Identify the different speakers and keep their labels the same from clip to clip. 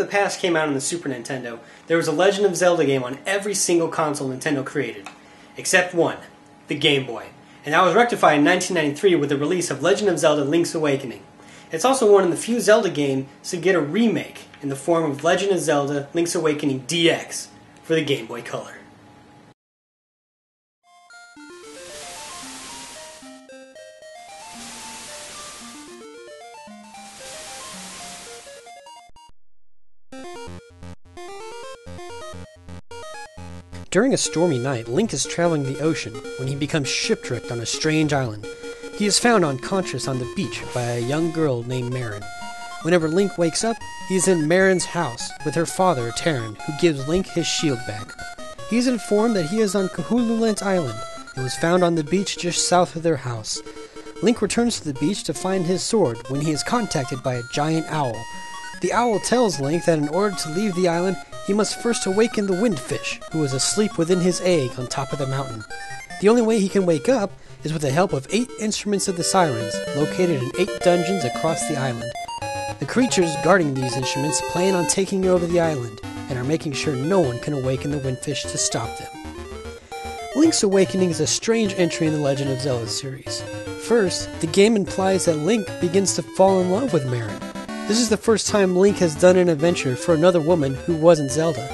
Speaker 1: the Past came out on the Super Nintendo, there was a Legend of Zelda game on every single console Nintendo created. Except one, the Game Boy. And that was rectified in 1993 with the release of Legend of Zelda Link's Awakening. It's also one of the few Zelda games to get a remake in the form of Legend of Zelda Link's Awakening DX for the Game Boy Color. During a stormy night, Link is traveling the ocean when he becomes shipwrecked on a strange island. He is found unconscious on the beach by a young girl named Marin. Whenever Link wakes up, he is in Marin's house with her father, Terran, who gives Link his shield back. He is informed that he is on Kahululant Island and was found on the beach just south of their house. Link returns to the beach to find his sword when he is contacted by a giant owl. The owl tells Link that in order to leave the island, he must first awaken the windfish, who is asleep within his egg on top of the mountain. The only way he can wake up is with the help of 8 instruments of the sirens, located in 8 dungeons across the island. The creatures guarding these instruments plan on taking over the island, and are making sure no one can awaken the windfish to stop them. Link's Awakening is a strange entry in the Legend of Zelda series. First, the game implies that Link begins to fall in love with Marin. This is the first time Link has done an adventure for another woman who wasn't Zelda.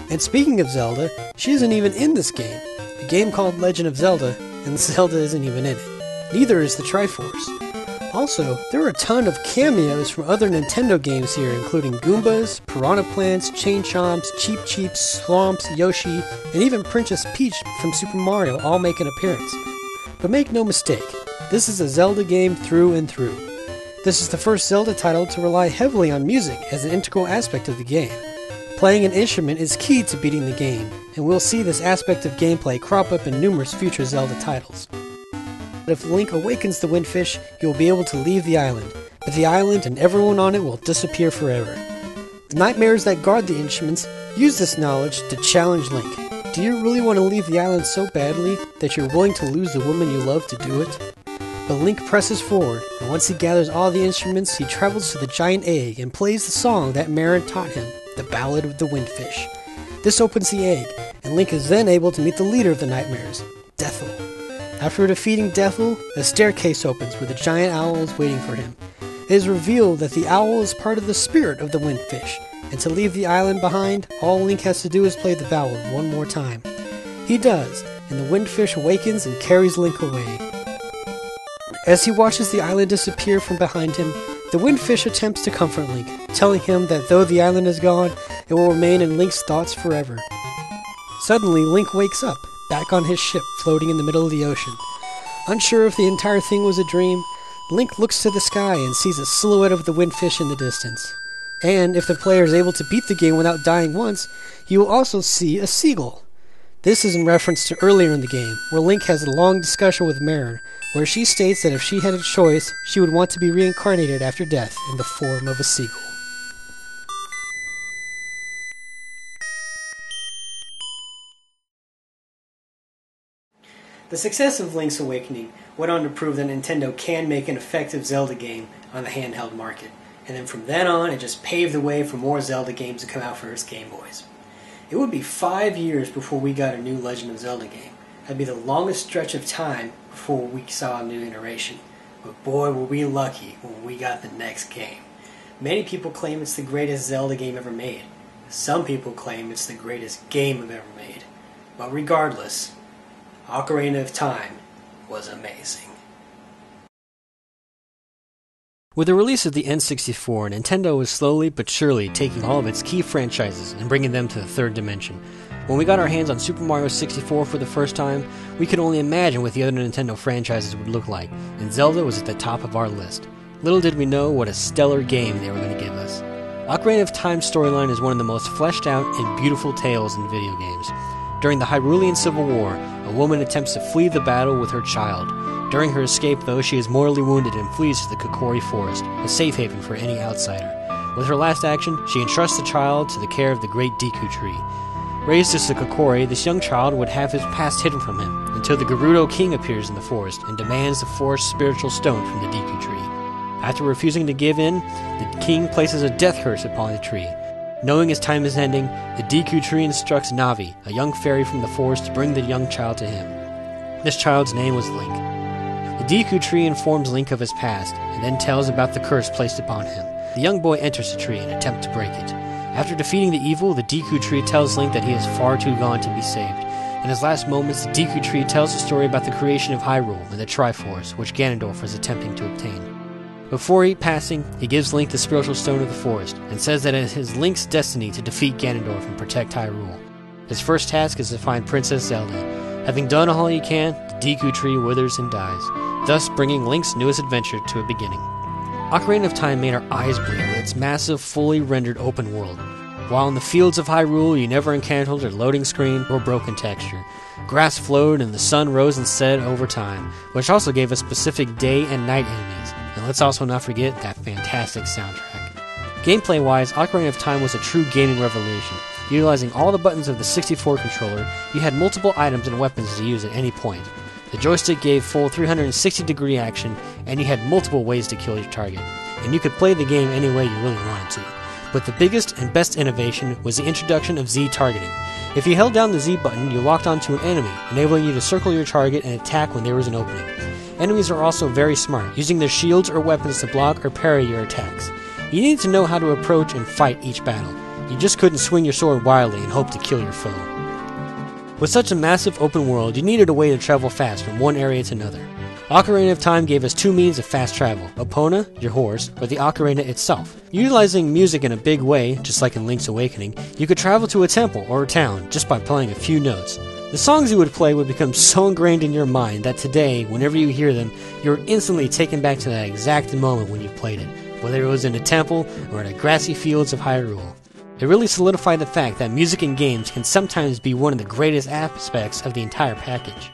Speaker 1: And speaking of Zelda, she isn't even in this game. A game called Legend of Zelda, and Zelda isn't even in it. Neither is the Triforce. Also, there are a ton of cameos from other Nintendo games here, including Goombas, Piranha Plants, Chain Chomps, Cheep Cheeps, Swamps, Yoshi, and even Princess Peach from Super Mario all make an appearance. But make no mistake, this is a Zelda game through and through. This is the first Zelda title to rely heavily on music as an integral aspect of the game. Playing an instrument is key to beating the game, and we'll see this aspect of gameplay crop up in numerous future Zelda titles. But if Link awakens the windfish, he will be able to leave the island, but the island and everyone on it will disappear forever. The nightmares that guard the instruments use this knowledge to challenge Link. Do you really want to leave the island so badly that you're willing to lose the woman you love to do it? But Link presses forward, and once he gathers all the instruments, he travels to the giant egg and plays the song that Marin taught him, the Ballad of the Windfish. This opens the egg, and Link is then able to meet the leader of the nightmares, Deathel. After defeating Deathel, a staircase opens where the giant owl is waiting for him. It is revealed that the owl is part of the spirit of the windfish, and to leave the island behind, all Link has to do is play the ballad one more time. He does, and the windfish awakens and carries Link away. As he watches the island disappear from behind him, the windfish attempts to comfort Link, telling him that though the island is gone, it will remain in Link's thoughts forever. Suddenly, Link wakes up, back on his ship floating in the middle of the ocean. Unsure if the entire thing was a dream, Link looks to the sky and sees a silhouette of the windfish in the distance. And if the player is able to beat the game without dying once, he will also see a seagull. This is in reference to earlier in the game, where Link has a long discussion with Marin, where she states that if she had a choice, she would want to be reincarnated after death in the form of a seagull. The success of Link's Awakening went on to prove that Nintendo can make an effective Zelda game on the handheld market, and then from then on it just paved the way for more Zelda games to come out for its Game Boys. It would be 5 years before we got a new Legend of Zelda game. That'd be the longest stretch of time before we saw a new iteration. But boy, were we lucky when we got the next game. Many people claim it's the greatest Zelda game ever made. Some people claim it's the greatest game ever made. But regardless, Ocarina of Time was amazing. With the release of the N64, Nintendo was slowly but surely taking all of its key franchises and bringing them to the third dimension. When we got our hands on Super Mario 64 for the first time, we could only imagine what the other Nintendo franchises would look like, and Zelda was at the top of our list. Little did we know what a stellar game they were going to give us. Ocarina of Time's storyline is one of the most fleshed out and beautiful tales in video games. During the Hyrulean Civil War, a woman attempts to flee the battle with her child. During her escape, though, she is mortally wounded and flees to the Kokori Forest, a safe haven for any outsider. With her last action, she entrusts the child to the care of the Great Deku Tree. Raised as a Kokori, this young child would have his past hidden from him, until the Gerudo King appears in the forest and demands the forest's spiritual stone from the Deku Tree. After refusing to give in, the king places a death curse upon the tree. Knowing his time is ending, the Deku Tree instructs Navi, a young fairy from the forest, to bring the young child to him. This child's name was Link. The Deku Tree informs Link of his past, and then tells about the curse placed upon him. The young boy enters the tree and attempts to break it. After defeating the evil, the Deku Tree tells Link that he is far too gone to be saved. In his last moments, the Deku Tree tells the story about the creation of Hyrule and the Triforce, which Ganondorf was attempting to obtain. Before passing, he gives Link the spiritual stone of the forest, and says that it is Link's destiny to defeat Ganondorf and protect Hyrule. His first task is to find Princess Zelda. Having done all he can, the Deku Tree withers and dies, thus bringing Link's newest adventure to a beginning. Ocarina of Time made our eyes bleed with its massive, fully rendered open world. While in the fields of Hyrule, you never encountered a loading screen or broken texture. Grass flowed and the sun rose and set over time, which also gave us specific day and night enemies. And let's also not forget that fantastic soundtrack. Gameplay-wise, Ocarina of Time was a true gaming revelation. Utilizing all the buttons of the 64 controller, you had multiple items and weapons to use at any point. The joystick gave full 360-degree action, and you had multiple ways to kill your target. And you could play the game any way you really wanted to. But the biggest and best innovation was the introduction of Z targeting. If you held down the Z button, you locked onto an enemy, enabling you to circle your target and attack when there was an opening. Enemies are also very smart, using their shields or weapons to block or parry your attacks. You needed to know how to approach and fight each battle. You just couldn't swing your sword wildly and hope to kill your foe. With such a massive open world, you needed a way to travel fast from one area to another. Ocarina of Time gave us two means of fast travel, Epona, your horse, or the ocarina itself. Utilizing music in a big way, just like in Link's Awakening, you could travel to a temple or a town just by playing a few notes. The songs you would play would become so ingrained in your mind that today, whenever you hear them, you're instantly taken back to that exact moment when you played it, whether it was in a temple or in the grassy fields of Hyrule. It really solidified the fact that music in games can sometimes be one of the greatest aspects of the entire package.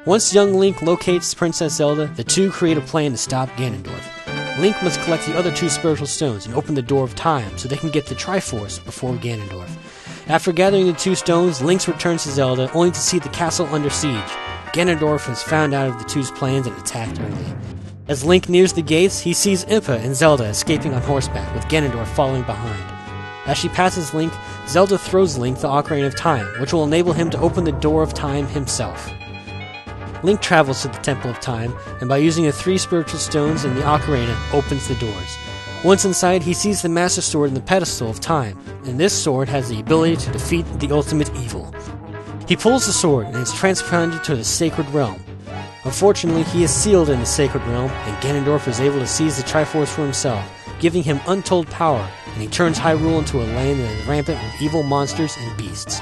Speaker 1: Once young Link locates Princess Zelda, the two create a plan to stop Ganondorf. Link must collect the other two spiritual stones and open the Door of Time so they can get the Triforce before Ganondorf. After gathering the two stones, Link returns to Zelda only to see the castle under siege. Ganondorf has found out of the two's plans and attacked early. As Link nears the gates, he sees Impa and Zelda escaping on horseback, with Ganondorf following behind. As she passes Link, Zelda throws Link the Ocarina of Time, which will enable him to open the Door of Time himself. Link travels to the Temple of Time, and by using the three spiritual stones in the ocarina, opens the doors. Once inside, he sees the Master Sword in the pedestal of Time, and this sword has the ability to defeat the ultimate evil. He pulls the sword, and is transplanted to the Sacred Realm. Unfortunately, he is sealed in the Sacred Realm, and Ganondorf is able to seize the Triforce for himself, giving him untold power, and he turns Hyrule into a land that is rampant with evil monsters and beasts.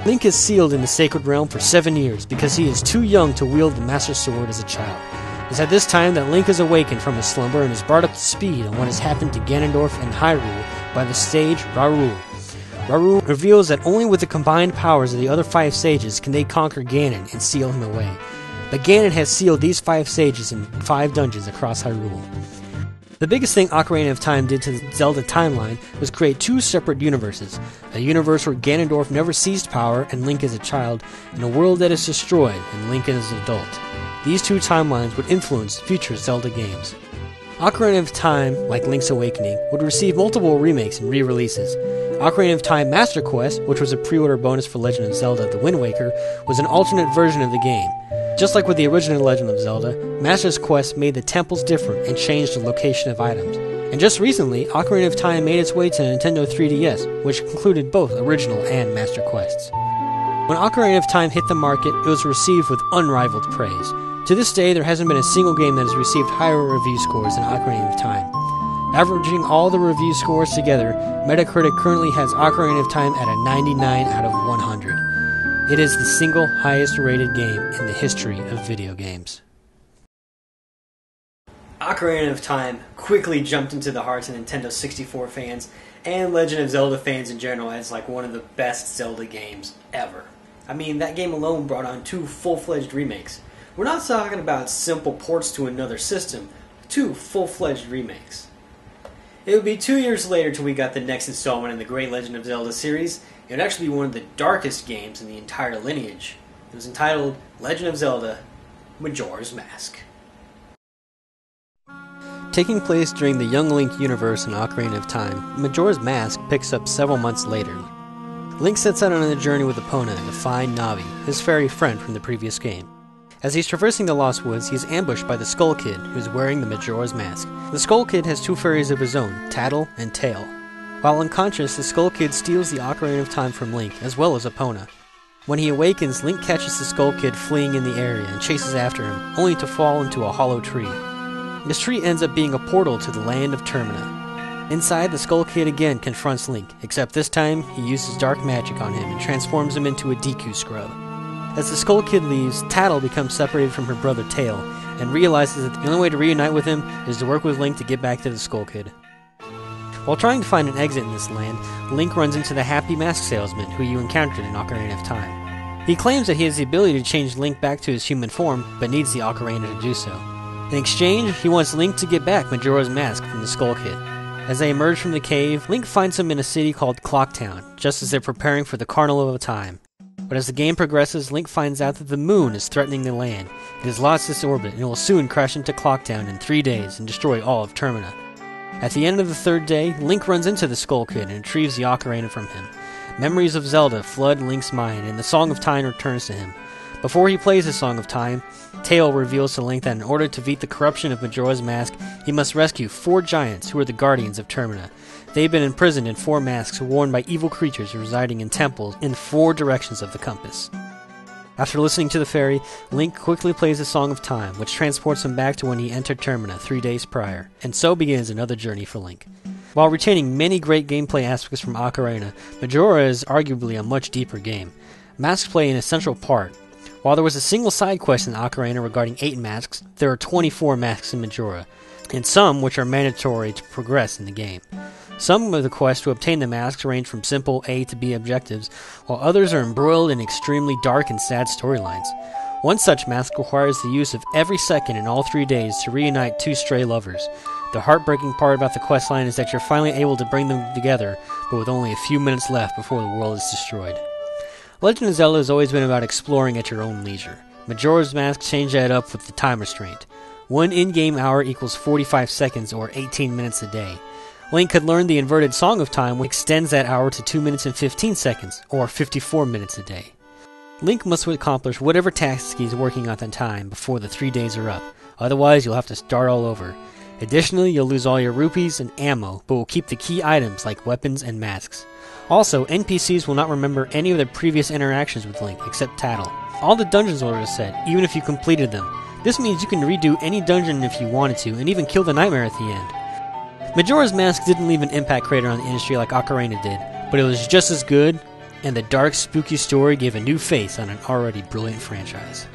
Speaker 1: Link is sealed in the Sacred Realm for 7 years because he is too young to wield the Master Sword as a child. It's at this time that Link is awakened from his slumber and is brought up to speed on what has happened to Ganondorf and Hyrule by the sage Raoul. Raoul reveals that only with the combined powers of the other 5 sages can they conquer Ganon and seal him away. But Ganon has sealed these 5 sages in 5 dungeons across Hyrule. The biggest thing Ocarina of Time did to the Zelda timeline was create 2 separate universes. A universe where Ganondorf never seized power and Link is a child, and a world that is destroyed and Link is an adult. These 2 timelines would influence future Zelda games. Ocarina of Time, like Link's Awakening, would receive multiple remakes and re-releases. Ocarina of Time Master Quest, which was a pre-order bonus for Legend of Zelda The Wind Waker, was an alternate version of the game. Just like with the original Legend of Zelda, Master's Quest made the temples different and changed the location of items. And just recently, Ocarina of Time made its way to Nintendo 3DS, which included both original and Master Quests. When Ocarina of Time hit the market, it was received with unrivaled praise. To this day, there hasn't been a single game that has received higher review scores than Ocarina of Time. Averaging all the review scores together, Metacritic currently has Ocarina of Time at a 99 out of 100. It is the single highest rated game in the history of video games. Ocarina of Time quickly jumped into the hearts of Nintendo 64 fans and Legend of Zelda fans in general as like one of the best Zelda games ever. I mean, that game alone brought on 2 full-fledged remakes. We're not talking about simple ports to another system, 2 full-fledged remakes. It would be 2 years later till we got the next installment in the Great Legend of Zelda series. It would actually be one of the darkest games in the entire lineage. It was entitled Legend of Zelda: Majora's Mask. Taking place during the Young Link universe in Ocarina of Time, Majora's Mask picks up several months later. Link sets out on a journey with Epona to find Navi, his fairy friend from the previous game. As he's traversing the Lost Woods, he is ambushed by the Skull Kid, who's wearing the Majora's Mask. The Skull Kid has two fairies of his own, Tattle and Tail. While unconscious, the Skull Kid steals the Ocarina of Time from Link, as well as Epona. When he awakens, Link catches the Skull Kid fleeing in the area and chases after him, only to fall into a hollow tree. This tree ends up being a portal to the land of Termina. Inside, the Skull Kid again confronts Link, except this time he uses dark magic on him and transforms him into a Deku Scrub. As the Skull Kid leaves, Tattle becomes separated from her brother Tail, and realizes that the only way to reunite with him is to work with Link to get back to the Skull Kid. While trying to find an exit in this land, Link runs into the Happy Mask Salesman who you encountered in Ocarina of Time. He claims that he has the ability to change Link back to his human form, but needs the Ocarina to do so. In exchange, he wants Link to get back Majora's Mask from the Skull Kid. As they emerge from the cave, Link finds him in a city called Clocktown, just as they're preparing for the Carnival of Time. But as the game progresses, Link finds out that the moon is threatening the land. It has lost its orbit and will soon crash into Clocktown in 3 days and destroy all of Termina. At the end of the third day, Link runs into the Skull Kid and retrieves the Ocarina from him. Memories of Zelda flood Link's mind, and the Song of Time returns to him. Before he plays the Song of Time, Tail reveals to Link that in order to defeat the corruption of Majora's Mask, he must rescue 4 giants who are the guardians of Termina. They've been imprisoned in 4 masks worn by evil creatures residing in temples in 4 directions of the compass. After listening to the fairy, Link quickly plays the Song of Time, which transports him back to when he entered Termina 3 days prior, and so begins another journey for Link. While retaining many great gameplay aspects from Ocarina, Majora is arguably a much deeper game. Masks play an essential part. While there was a single side quest in Ocarina regarding 8 masks, there are 24 masks in Majora, and some which are mandatory to progress in the game. Some of the quests to obtain the masks range from simple A to B objectives, while others are embroiled in extremely dark and sad storylines. One such mask requires the use of every second in all 3 days to reunite 2 stray lovers. The heartbreaking part about the questline is that you're finally able to bring them together, but with only a few minutes left before the world is destroyed. Legend of Zelda has always been about exploring at your own leisure. Majora's Mask changed that up with the time restraint. 1 in-game hour equals 45 seconds or 18 minutes a day. Link could learn the inverted Song of Time, which extends that hour to 2 minutes and 15 seconds, or 54 minutes a day. Link must accomplish whatever task he's working on at the time before the 3 days are up, otherwise you'll have to start all over. Additionally, you'll lose all your rupees and ammo, but will keep the key items like weapons and masks. Also, NPCs will not remember any of their previous interactions with Link, except Tattle. All the dungeons will reset, even if you completed them. This means you can redo any dungeon if you wanted to, and even kill the nightmare at the end. Majora's Mask didn't leave an impact crater on the industry like Ocarina did, but it was just as good, and the dark, spooky story gave a new face on an already brilliant franchise.